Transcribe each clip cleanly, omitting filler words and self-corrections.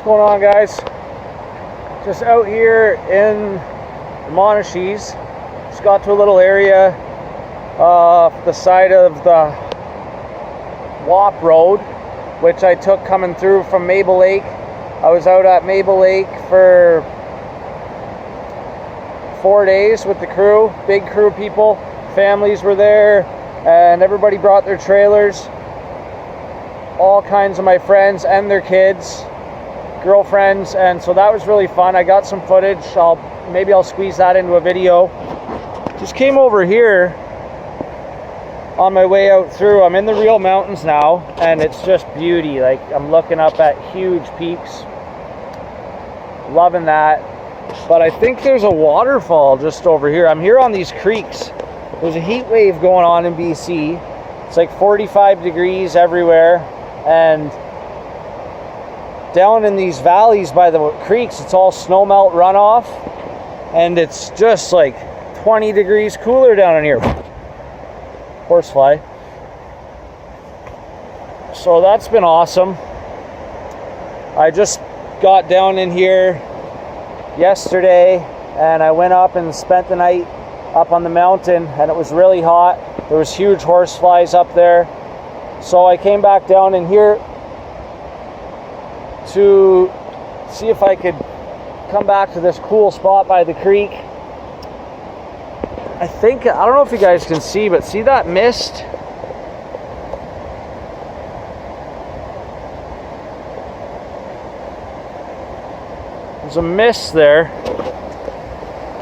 going on, guys? Just out here in the Monashees. Just got to a little area off the side of the WAP Road, which I took coming through from Maple Lake. I was out at Maple Lake for 4 days with the crew, big crew people. Families were there, and everybody brought their trailers. All kinds of my friends and their kids, girlfriends, and so that was really fun. I got some footage. Maybe I'll squeeze that into a video. Just came over here on my way out through. I'm in the real mountains now, and it's just beauty. Like, I'm looking up at huge peaks. Loving that. But I think there's a waterfall just over here. I'm here on these creeks. There's a heat wave going on in BC. It's like 45 degrees everywhere. And down in these valleys by the creeks, it's all snowmelt runoff. And it's just like 20 degrees cooler down in here. Horsefly. So that's been awesome. I just got down in here yesterday, and I went up and spent the night up on the mountain, and it was really hot. There was huge horseflies up there. So I came back down in here to see if I could come back to this cool spot by the creek. I don't know if you guys can see, but see that mist? There's a mist there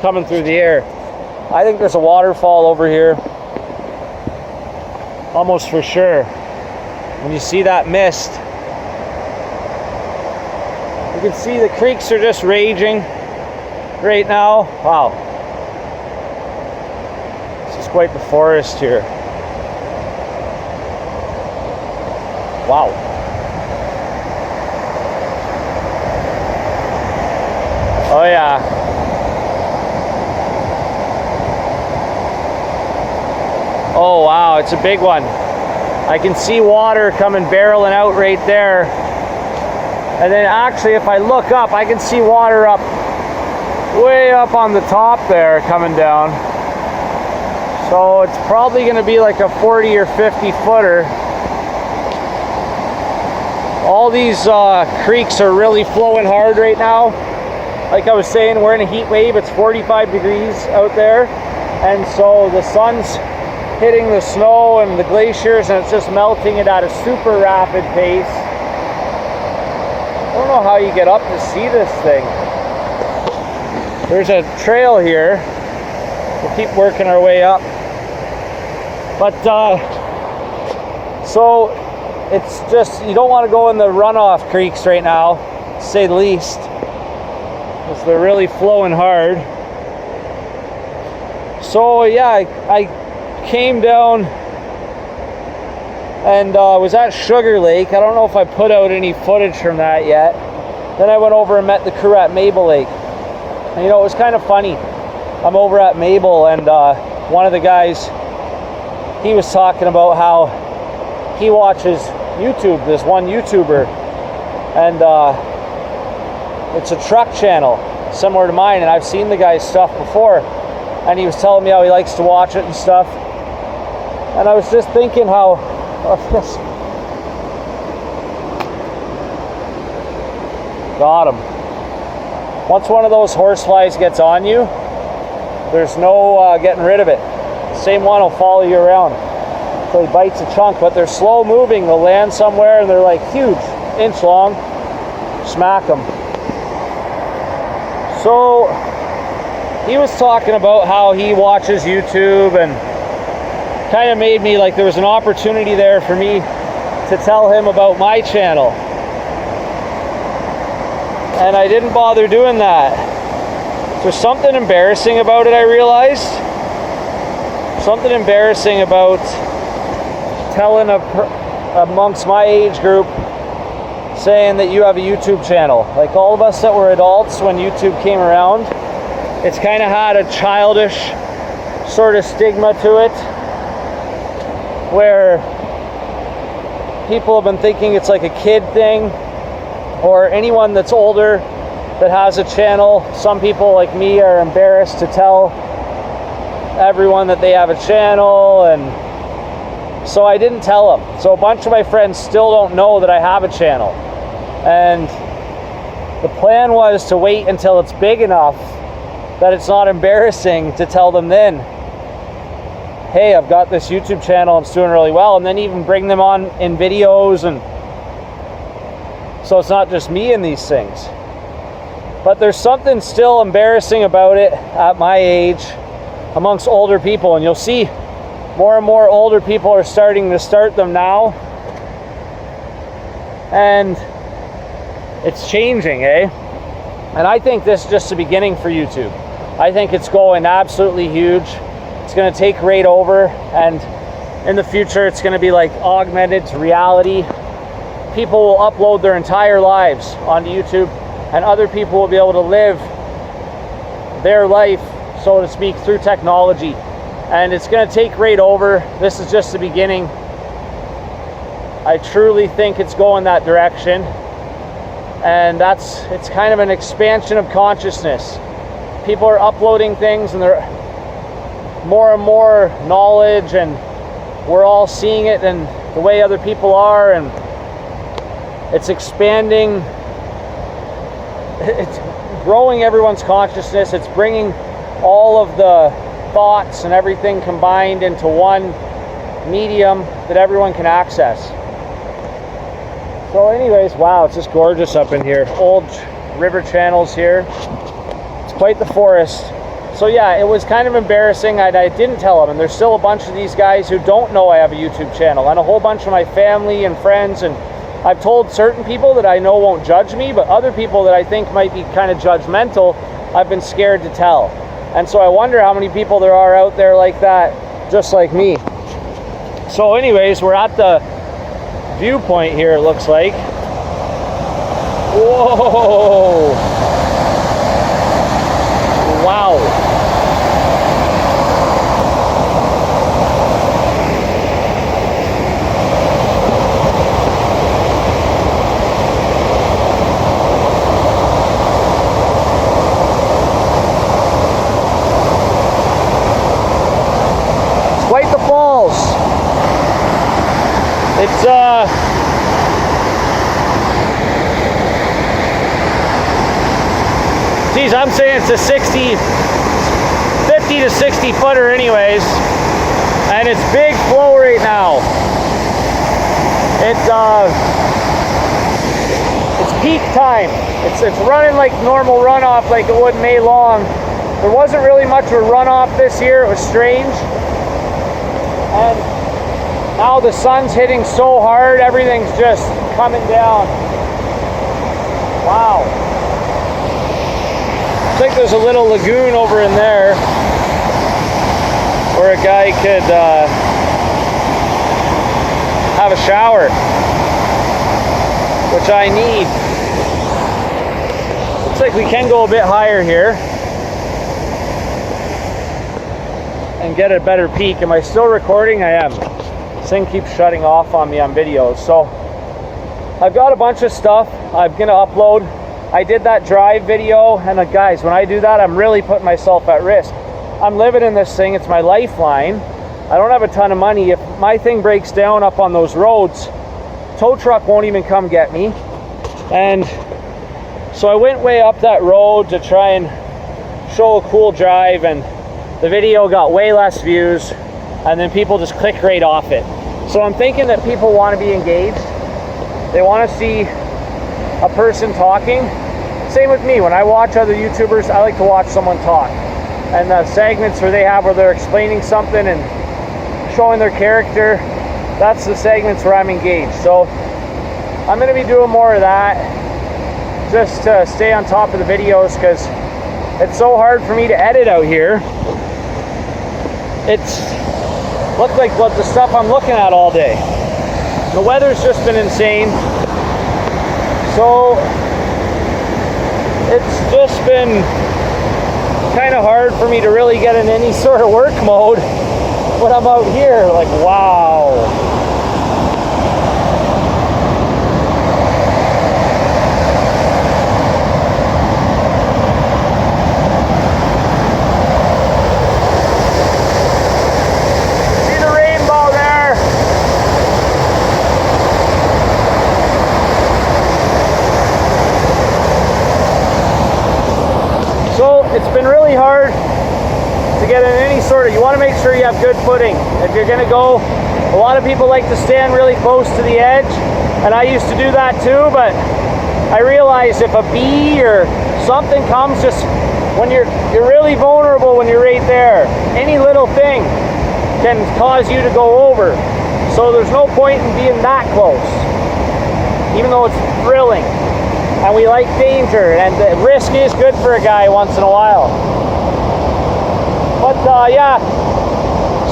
coming through the air. I think there's a waterfall over here, almost for sure. When you see that mist, you can see the creeks are just raging right now. Wow. This is quite the forest here. Wow. Oh yeah. Oh wow, it's a big one. I can see water coming barreling out right there. And then actually, if I look up, I can see water up, way up on the top there coming down. So it's probably gonna be like a 40 or 50 footer. All these creeks are really flowing hard right now. Like I was saying, we're in a heat wave. It's 45 degrees out there. And so the sun's hitting the snow and the glaciers, and it's just melting it at a super rapid pace. I don't know how you get up to see this thing. There's a trail here. We'll keep working our way up. But so it's just, you don't want to go in the runoff creeks right now, to say the least, because they're really flowing hard. So yeah, I came down and was at Sugar Lake. I don't know if I put out any footage from that yet. Then I went over and met the crew at Maple Lake. And you know, it was kind of funny. I'm over at Maple, and one of the guys, he was talking about how he watches YouTube, this one YouTuber, and it's a truck channel similar to mine, and I've seen the guy's stuff before, and he was telling me how he likes to watch it and stuff. And I was just thinking how got him. Once one of those horseflies gets on you, there's no getting rid of it. The same one will follow you around until he bites a chunk, but they're slow moving. They'll land somewhere and they're like huge, inch long. Smack them. So he was talking about how he watches YouTube, and kind of made me like there was an opportunity there for me to tell him about my channel. And I didn't bother doing that. There's something embarrassing about it, I realized. Something embarrassing about telling amongst my age group, saying that you have a YouTube channel. Like, all of us that were adults when YouTube came around, it's kind of had a childish sort of stigma to it, where people have been thinking it's like a kid thing. or anyone that's older that has a channel. Some people like me are embarrassed to tell everyone that they have a channel, and so I didn't tell them. So a bunch of my friends still don't know that I have a channel, and the plan was to wait until it's big enough that it's not embarrassing to tell them then, hey, I've got this YouTube channel, it's doing really well, and then even bring them on in videos, and so it's not just me in these things. But there's something still embarrassing about it at my age amongst older people, and you'll see more and more older people are starting to start them now, and it's changing, eh? And I think this is just the beginning for YouTube. I think it's going absolutely huge. It's going to take right over, and in the future it's going to be like augmented reality. People will upload their entire lives onto YouTube, and other people will be able to live their life, so to speak, through technology. And it's going to take right over. This is just the beginning. I truly think it's going that direction, and it's kind of an expansion of consciousness. People are uploading things, and they're more and more knowledge, and we're all seeing it and the way other people are, and it's expanding. It's growing everyone's consciousness. It's bringing all of the thoughts and everything combined into one medium that everyone can access. So anyways, wow, it's just gorgeous up in here. Old river channels here. It's quite the forest. So yeah, it was kind of embarrassing. I didn't tell them, and there's still a bunch of these guys who don't know I have a YouTube channel, and a whole bunch of my family and friends, and I've told certain people that I know won't judge me, but other people that I think might be kind of judgmental, I've been scared to tell. And so I wonder how many people there are out there like that, just like me. So anyways, we're at the viewpoint here, it looks like. Whoa! Wow! Quite the falls. It's geez, I'm saying it's a 50 to 60 footer anyways, and it's big flow right now. It's peak time. It's running like normal runoff, like it would May long. There wasn't really much of a runoff this year. It was strange. And now the sun's hitting so hard, everything's just coming down. Wow. Looks like there's a little lagoon over in there where a guy could have a shower, which I need. Looks like we can go a bit higher here and get a better peek. Am I still recording? I am. This thing keeps shutting off on me on videos. So I've got a bunch of stuff I'm gonna upload. I did that drive video, and guys, when I do that, I'm really putting myself at risk. I'm living in this thing. It's my lifeline. I don't have a ton of money. If my thing breaks down up on those roads, tow truck won't even come get me. And so I went way up that road to try and show a cool drive, and the video got way less views, and then people just click right off it. So I'm thinking that people want to be engaged. They want to see a person talking. Same with me. When I watch other YouTubers, I like to watch someone talk. And the segments where they have where they're explaining something and showing their character, that's the segments where I'm engaged. So I'm going to be doing more of that just to stay on top of the videos, because it's so hard for me to edit out here. It's looked like what the stuff I'm looking at all day. The weather's just been insane. So it's just been kind of hard for me to really get in any sort of work mode when I'm out here. Like, wow. it's been really hard to get in any sort of, you want to make sure you have good footing. If you're going to go, a lot of people like to stand really close to the edge, and I used to do that too, but I realized if a bee or something comes, just when you're really vulnerable when you're right there. Any little thing can cause you to go over. So there's no point in being that close, even though it's thrilling. And we like danger, and the risk is good for a guy once in a while. But yeah,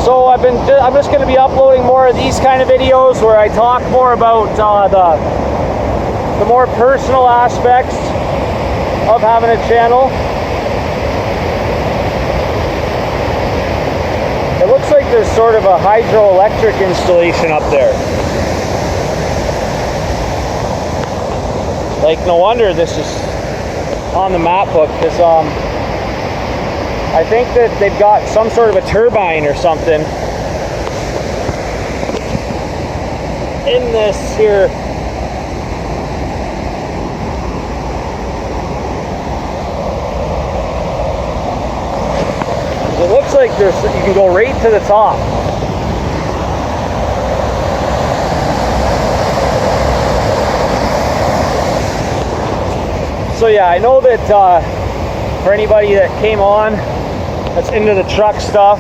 so I'm just going to be uploading more of these kind of videos where I talk more about the more personal aspects of having a channel. It looks like there's sort of a hydroelectric installation up there. Like, no wonder this is on the map book, because I think that they've got some sort of a turbine or something in this here. It looks like you can go right to the top. So yeah, I know that for anybody that came on that's into the truck stuff,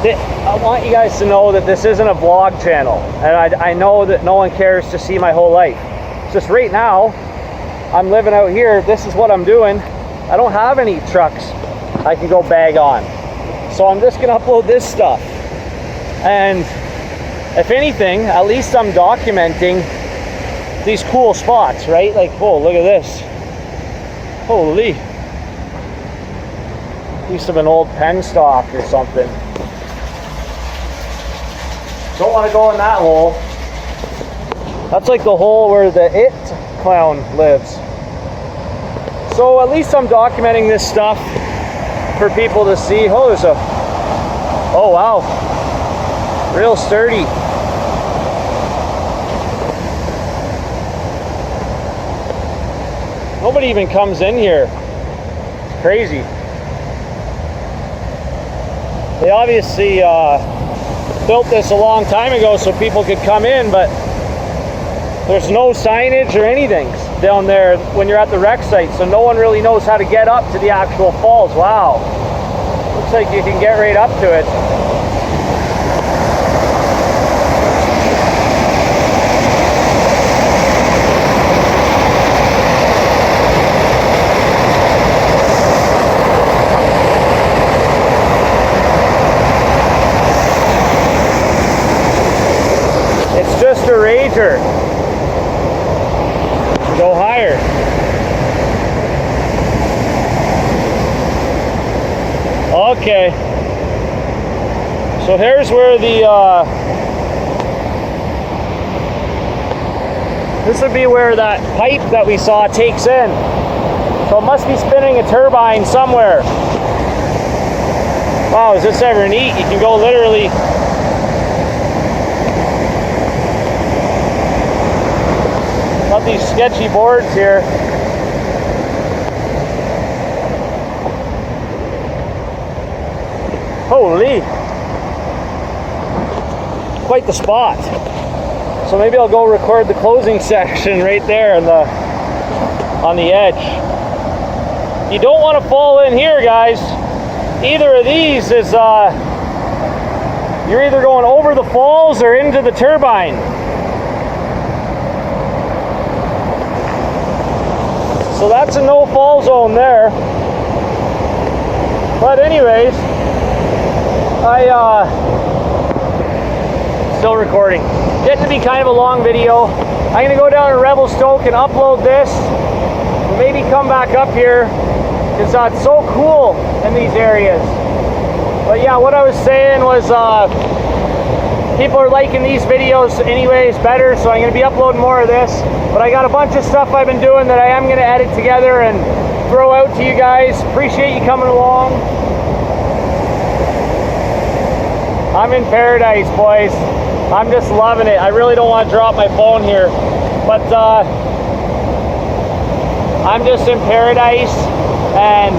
I want you guys to know that this isn't a vlog channel, and I know that no one cares to see my whole life. It's just right now, I'm living out here, this is what I'm doing. I don't have any trucks I can go bag on. So I'm just gonna upload this stuff. And if anything, at least I'm documenting these cool spots, right? Like, whoa, look at this. Holy. Piece of an old penstock or something. Don't want to go in that hole. That's like the hole where the It clown lives. So at least I'm documenting this stuff for people to see. Oh, there's a, oh wow, real sturdy. Nobody even comes in here. It's crazy. They obviously built this a long time ago so people could come in, but there's no signage or anything down there when you're at the wreck site, so no one really knows how to get up to the actual falls. Wow. Looks like you can get right up to it. It's just a rager. Go higher. Okay. So here's where this would be where that pipe that we saw takes in. So it must be spinning a turbine somewhere. Wow, is this ever neat? You can go literally got these sketchy boards here. Holy, quite the spot. So maybe I'll go record the closing section right there on the edge. You don't want to fall in here, guys. Either of these is you're either going over the falls or into the turbine. So that's a no fall zone there. But anyways, still recording. Getting to be kind of a long video. I'm gonna go down to Revelstoke and upload this. And maybe come back up here, because it's so cool in these areas. But yeah, what I was saying was people are liking these videos anyways better, so I'm gonna be uploading more of this. But I got a bunch of stuff I've been doing that I am gonna edit together and throw out to you guys. Appreciate you coming along. I'm in paradise, boys. I'm just loving it. I really don't want to drop my phone here. But I'm just in paradise, and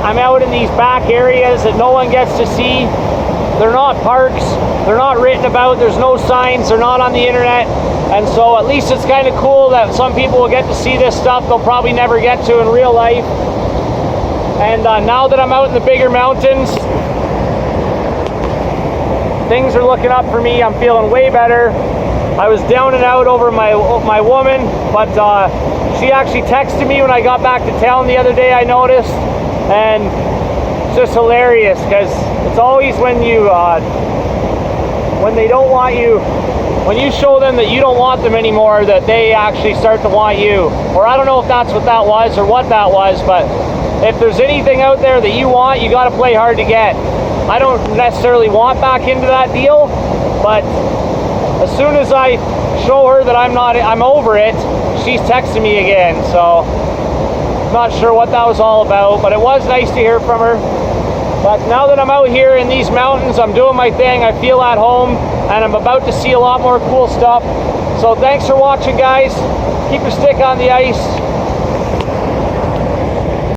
I'm out in these back areas that no one gets to see. They're not parks, they're not written about, there's no signs, they're not on the internet, and so at least it's kind of cool that some people will get to see this stuff they'll probably never get to in real life. And now that I'm out in the bigger mountains, things are looking up for me. I'm feeling way better. I was down and out over my woman, but she actually texted me when I got back to town the other day, I noticed, and it's just hilarious, because it's always when you when they don't want you, when you show them that you don't want them anymore, that they actually start to want you. Or I don't know if that's what that was or what that was, but if there's anything out there that you want, you got to play hard to get. I don't necessarily want back into that deal, but as soon as I show her that I'm over it, she's texting me again. So not sure what that was all about, but it was nice to hear from her. But now that I'm out here in these mountains, I'm doing my thing, I feel at home, and I'm about to see a lot more cool stuff. So thanks for watching, guys. Keep your stick on the ice.